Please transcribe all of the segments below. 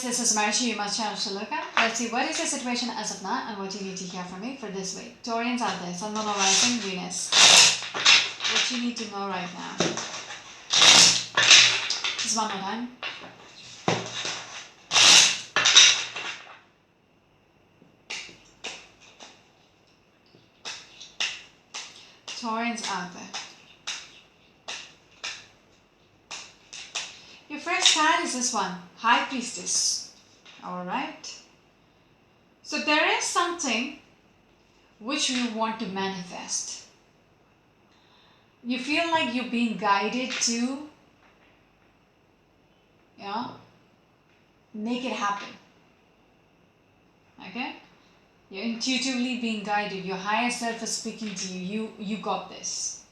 this is Marcia you must have to look at. Let's see what is the situation as of now and what you need to hear from me for this week. Taurians out there, Sun, Moon, or Rising, Venus. What you need to know right now. Just one more time. Taurians out there. Your first card is this one, High Priestess. Alright. So there is something which you want to manifest. You feel like you're being guided to, make it happen. Okay? You're intuitively being guided. Your higher self is speaking to you. You got this.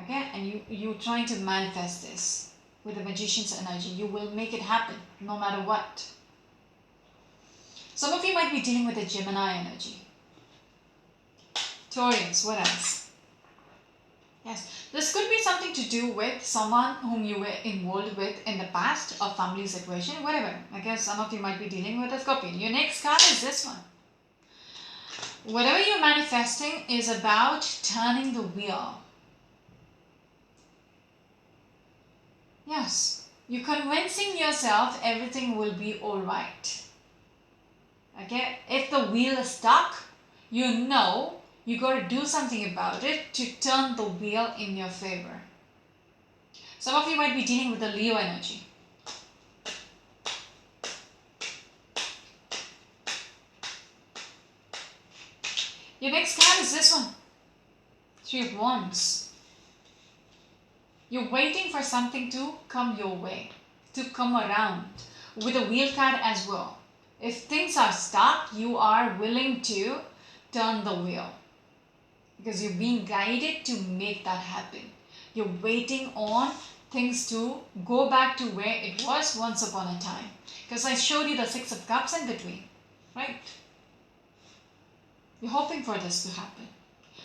Okay? And you're trying to manifest this. With the Magician's energy, you will make it happen no matter what. Some of you might be dealing with a Gemini energy. Taurians, what else? Yes, this could be something to do with someone whom you were involved with in the past, or family situation, whatever. I guess some of you might be dealing with a Scorpion. Your next card is this one. Whatever you're manifesting is about turning the wheel. Yes, you're convincing yourself everything will be alright. Okay, if the wheel is stuck, you know you got to do something about it to turn the wheel in your favor. Some of you might be dealing with the Leo energy. Your next card is this one, Three of Wands. You're waiting for something to come your way, to come around, with a wheel card as well. If things are stuck, you are willing to turn the wheel because you're being guided to make that happen. You're waiting on things to go back to where it was once upon a time. Because I showed you the Six of Cups in between, right? You're hoping for this to happen.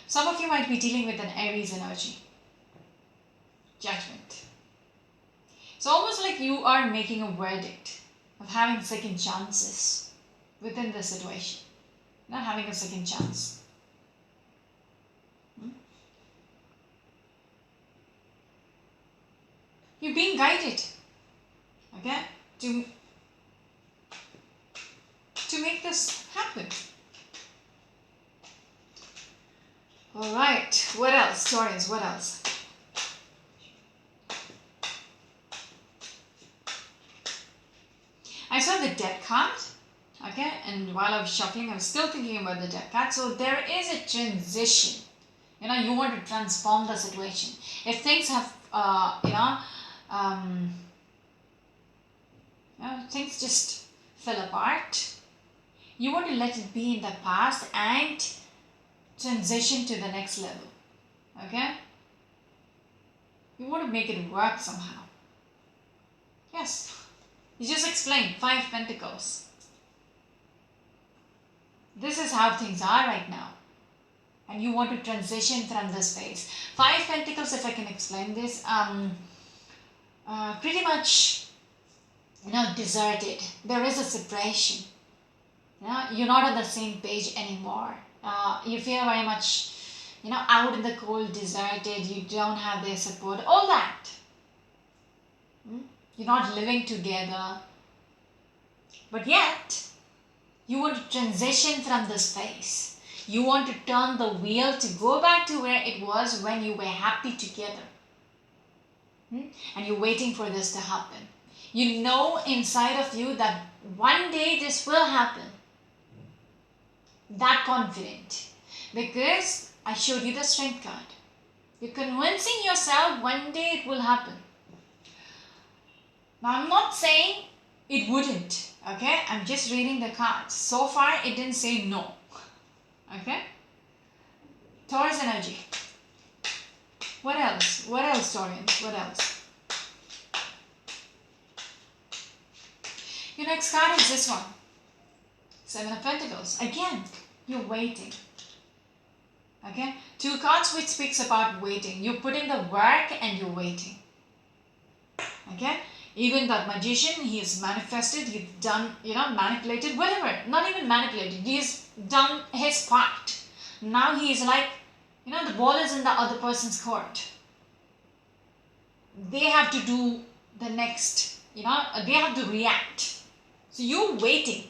Some of you might be dealing with an Aries energy. Judgment. It's almost like you are making a verdict of having second chances within the situation. Not having a second chance. You're being guided, okay, to make this happen. Alright, what else? Taurus, what else? I saw the Death card, okay, and while I was shuffling, I was still thinking about the Death card. So there is a transition. You want to transform the situation. If things have, things just fell apart, you want to let it be in the past and transition to the next level, okay? You want to make it work somehow. Yes. You just explained 5 Pentacles. This is how things are right now. And you want to transition from this phase. 5 Pentacles, if I can explain this, pretty much, deserted. There is a separation. You're not on the same page anymore. You feel very much, out in the cold, deserted. You don't have their support. All that. You're not living together. But yet, you want to transition from this phase. You want to turn the wheel to go back to where it was when you were happy together. And you're waiting for this to happen. You know inside of you that one day this will happen. That confident. Because I showed you the Strength card. You're convincing yourself one day it will happen. Now, I'm not saying it wouldn't, okay? I'm just reading the cards. So far, it didn't say no, okay? Taurus energy. What else? What else, Taurians? What else? Your next card is this one. 7 of Pentacles. Again, you're waiting, okay? 2 cards which speaks about waiting. You put in the work and you're waiting, okay? Even that magician, he is manifested, he's done, manipulated, whatever. Not even manipulated, he's done his part. Now he is like, the ball is in the other person's court. They have to do the next, they have to react. So you're waiting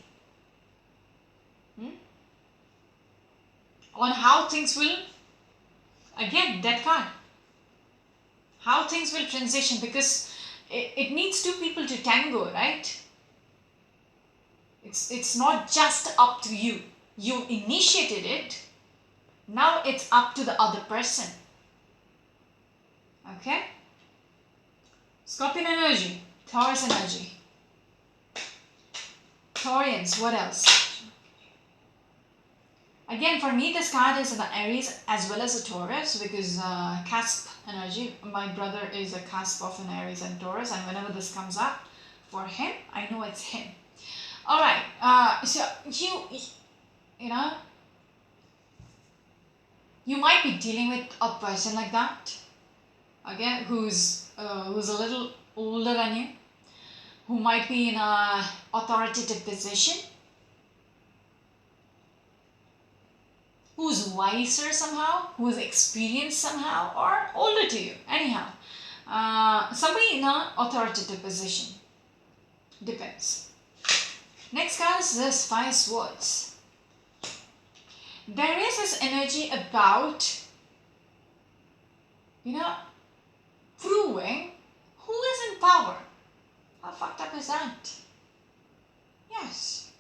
on how things will, again, that card. How things will transition, because it needs two people to tango, right? It's not just up to you. You initiated it. Now it's up to the other person. Okay? Scorpion energy, Taurus energy. Taurians, what else? Again, for me, this card is an Aries as well as a Taurus, because cusp energy. My brother is a cusp of an Aries and Taurus, and whenever this comes up for him, I know it's him. All right. So you might be dealing with a person like that. Okay, who's a little older than you, who might be in a authoritative position, who's wiser somehow, who's experienced somehow, or older to you. Anyhow, somebody in an authoritative position. Depends. Next card is this, Five Swords. There is this energy about, proving who is in power. How fucked up is that? Yes.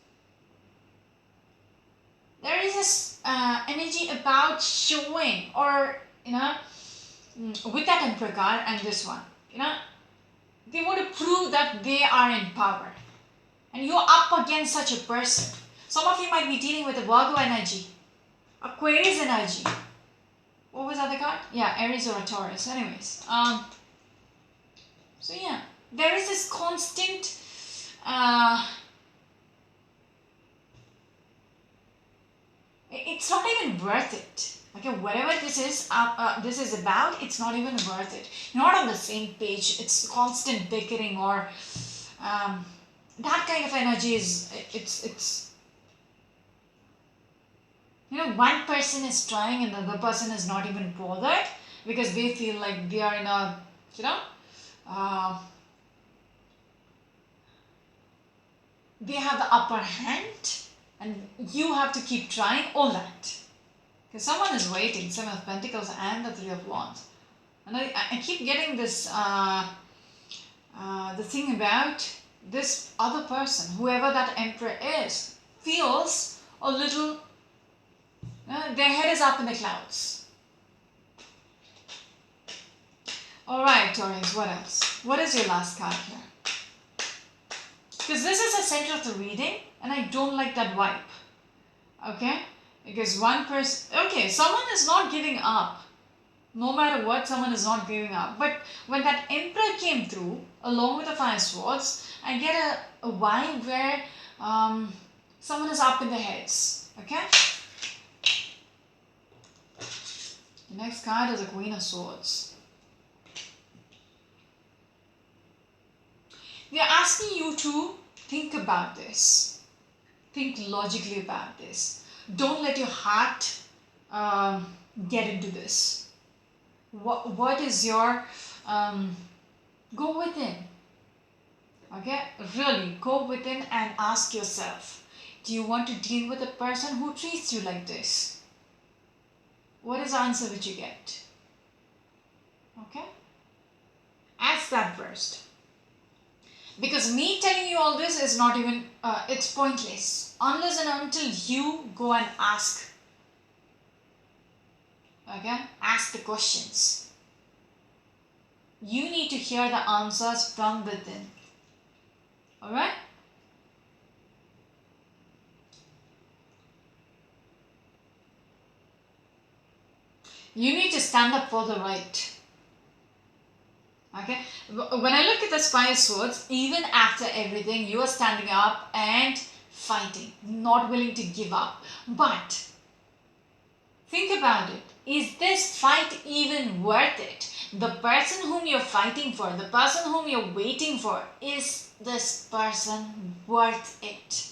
There is this energy about showing, or, with that Emperor card and this one, they want to prove that they are in power. And you're up against such a person. Some of you might be dealing with a Virgo energy, Aquarius energy. What was the other card? Yeah, Aries or a Taurus. Anyways, so yeah, there is this constant it's not even worth it. Okay, whatever this is about, it's not even worth it. You're not on the same page. It's constant bickering, or that kind of energy is, it's one person is trying and the other person is not even bothered, because they feel like they are in a, they have the upper hand, and you have to keep trying, all that. Because someone is waiting, Seven of Pentacles and the Three of Wands. And I keep getting this, the thing about this other person, whoever that Emperor is, feels a little, their head is up in the clouds. Alright, Taurus, what else? What is your last card here? Because this is the center of the reading, and I don't like that vibe. Okay? Because one person, okay, someone is not giving up. No matter what, someone is not giving up. But when that Emperor came through, along with the Five Swords, I get a vibe where someone is up in the heads. Okay? The next card is a Queen of Swords. They are asking you to think about this. Think logically about this. Don't let your heart get into this. What is your, go within. Okay, really go within and ask yourself, do you want to deal with a person who treats you like this? What is the answer which you get? Okay, ask that first. Because me telling you all this is not even, it's pointless. Unless and until you go and ask. Okay? Ask the questions. You need to hear the answers from within. Alright? You need to stand up for the right. Okay, when I look at the Five Swords, even after everything, you are standing up and fighting, not willing to give up. But think about it. Is this fight even worth it? the person whom you're fighting for, the person whom you're waiting for, is this person worth it?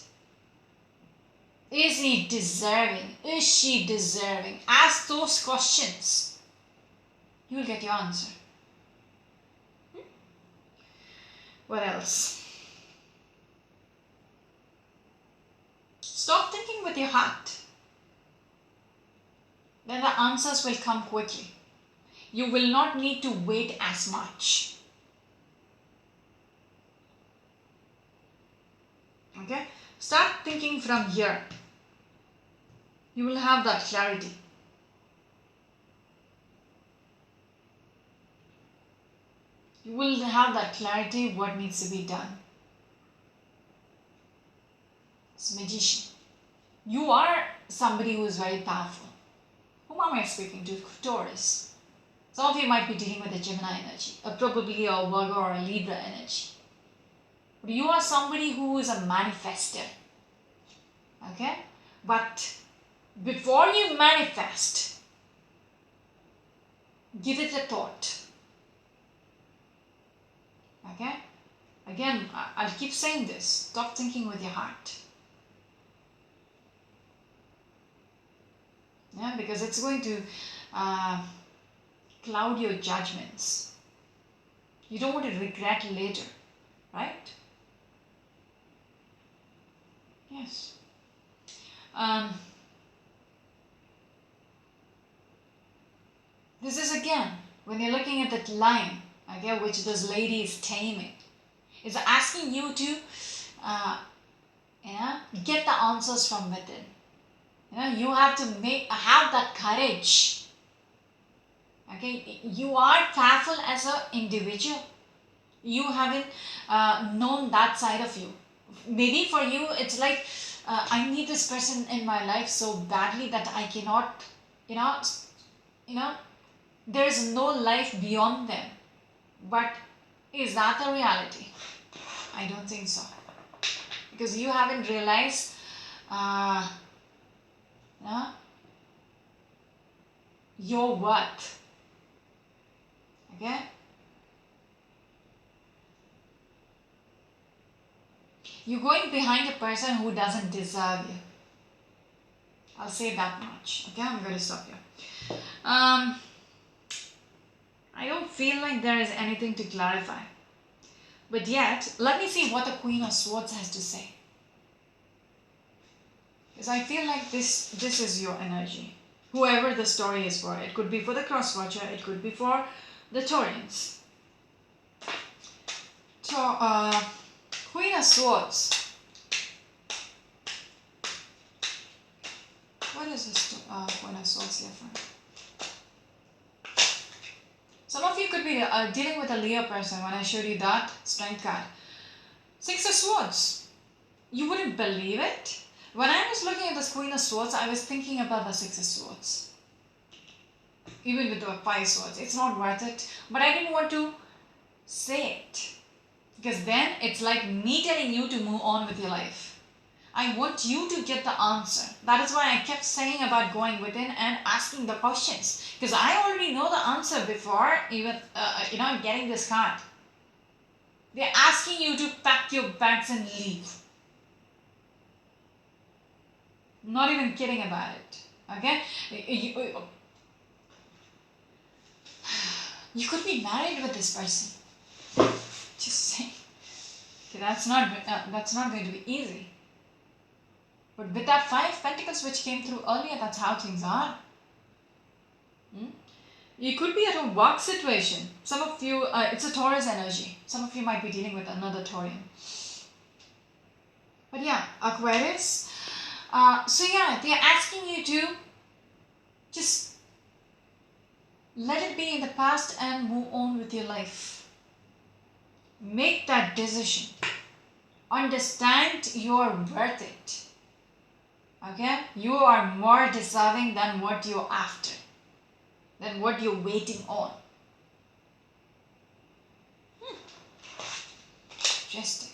Is he deserving? Is she deserving? Ask those questions. You will get your answer. What else? Stop thinking with your heart. Then the answers will come quickly. You will not need to wait as much. Okay? Start thinking from here. You will have that clarity. You will have that clarity what needs to be done. It's magician. You are somebody who is very powerful. Whom am I speaking to? Taurus. Some of you might be dealing with a Gemini energy, or probably a Virgo or a Libra energy. But you are somebody who is a manifester. Okay? But before you manifest, give it a thought. Okay? Again, I'll keep saying this. Stop thinking with your heart. Yeah, because it's going to cloud your judgments. You don't want to regret later, right? Yes. This is again, when you're looking at that lion, okay, which this lady is taming, it's asking you to get the answers from within. You have to have that courage. Okay, you are powerful as an individual. You haven't known that side of you. Maybe for you, it's like I need this person in my life so badly that I cannot, there is no life beyond them. But is that the reality? I don't think so. Because you haven't realized your worth. Okay? You're going behind a person who doesn't deserve you. I'll say that much. Okay, I'm going to stop here. I don't feel like there is anything to clarify. But yet, let me see what the Queen of Swords has to say. Because I feel like this is your energy. Whoever the story is for. It could be for the cross-watcher. It could be for the Taurians. Queen of Swords. What is this Queen of Swords here for? Some of you could be dealing with a Leo person when I showed you that strength card. Six of Swords. You wouldn't believe it. When I was looking at this Queen of Swords, I was thinking about the Six of Swords. Even with the Five Swords. It's not worth it. But I didn't want to say it. Because then it's like me telling you to move on with your life. I want you to get the answer. That is why I kept saying about going within and asking the questions. Because I already know the answer before even, getting this card. They're asking you to pack your bags and leave. Not even kidding about it. Okay? You could be married with this person. Just saying. Okay, that's not going to be easy. But with that Five of Pentacles which came through earlier, that's how things are. You could be at a work situation. Some of you, it's a Taurus energy. Some of you might be dealing with another Taurian. But yeah, Aquarius. They're asking you to just let it be in the past and move on with your life. Make that decision. Understand you're worth it. Okay? You are more deserving than what you're after. Than what you're waiting on. Interesting.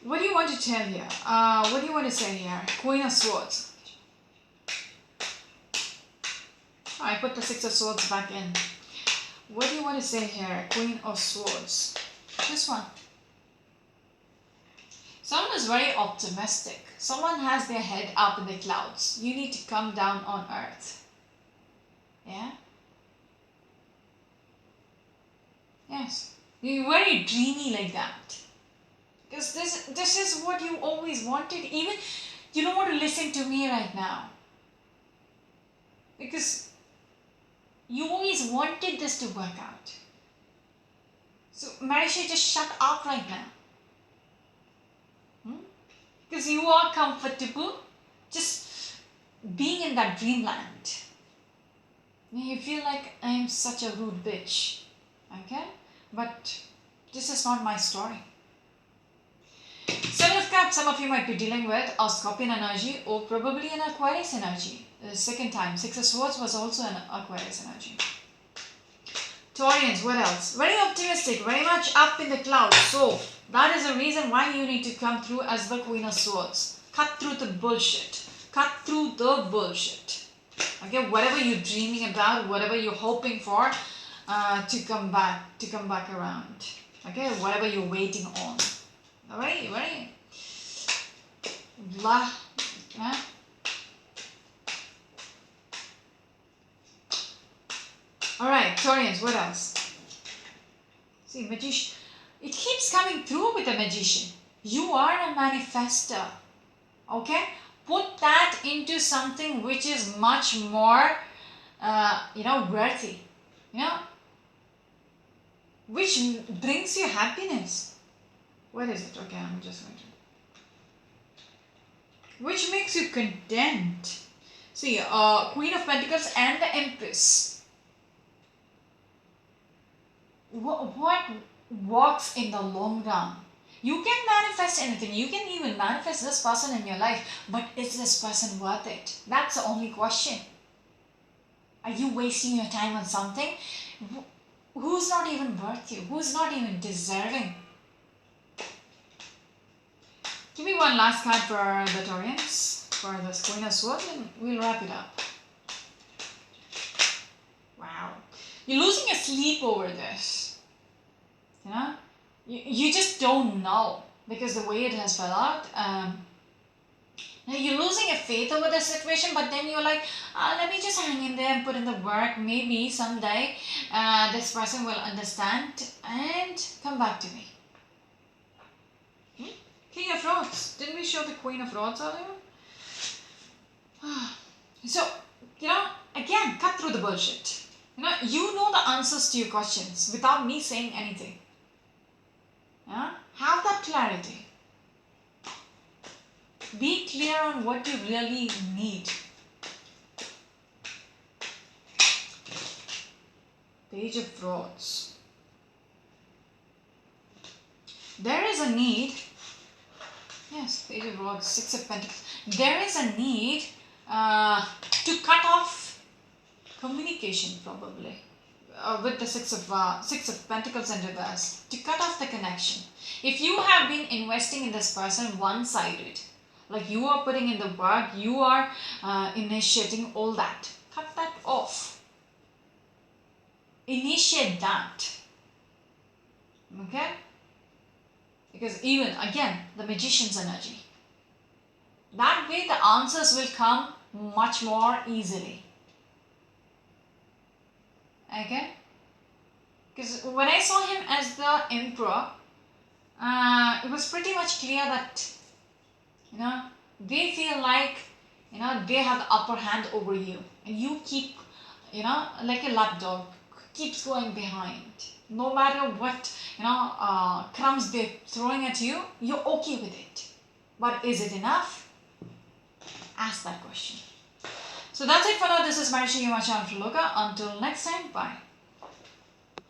What do you want to tell here? What do you want to say here? Queen of Swords. I put the Six of Swords back in. What do you want to say here? Queen of Swords. This one. Someone is very optimistic. Someone has their head up in the clouds. You need to come down on earth. Yeah? Yes. You're very dreamy like that. Because this is what you always wanted. Even you don't want to listen to me right now. Because you always wanted this to work out. So Marishi, just shut up right now. Because you are comfortable just being in that dreamland. You feel like I am such a rude bitch. Okay? But this is not my story. Seven of Cups, some of you might be dealing with a Scorpion energy or probably an Aquarius energy. The second time, Six of Swords was also an Aquarius energy. Taurians, what else? Very optimistic, very much up in the clouds. So, that is the reason why you need to come through as the Queen of Swords. Cut through the bullshit. Cut through the bullshit. Okay, whatever you're dreaming about, whatever you're hoping for, to come back around. Okay, whatever you're waiting on. Alright, right? Blah. Yeah. Alright, Taurians, what else? See, Magician. It keeps coming through with the Magician. You are a manifester. Okay? Put that into something which is much more, worthy. Which brings you happiness. What is it? Okay, I'm just going to. Which makes you content. See, Queen of Pentacles and the Empress. What works in the long run? You can manifest anything. You can even manifest this person in your life. But is this person worth it? That's the only question. Are you wasting your time on something who's not even worth you? Who's not even deserving? Give me one last card for the Taurians, for this Queen of Swords, and we'll wrap it up. Wow. You're losing your sleep over this. You just don't know, because the way it has fell out, you're losing your faith over the situation, but then you're like, let me just hang in there and put in the work. Maybe someday this person will understand and come back to me. King of Rods. Didn't we show the Queen of Rods earlier? So, again, cut through the bullshit. You know the answers to your questions without me saying anything. Have that clarity. Be clear on what you really need. Page of Rods. There is a need. Yes, Page of Rods, Six of Pentacles. There is a need to cut off communication, probably, with the Six of Pentacles in reverse. To cut off the connection. If you have been investing in this person one-sided, like you are putting in the work, you are initiating all that, cut that off. Initiate that. Okay? Because even, again, the Magician's energy. That way the answers will come much more easily. Okay? Because when I saw him as the Emperor, it was pretty much clear that, they feel like, they have the upper hand over you. And you keep, like a lapdog, keeps going behind. No matter what, crumbs they're throwing at you, you're okay with it. But is it enough? Ask that question. So that's it for now. This is Marishi, your channel to look at. Until next time, bye.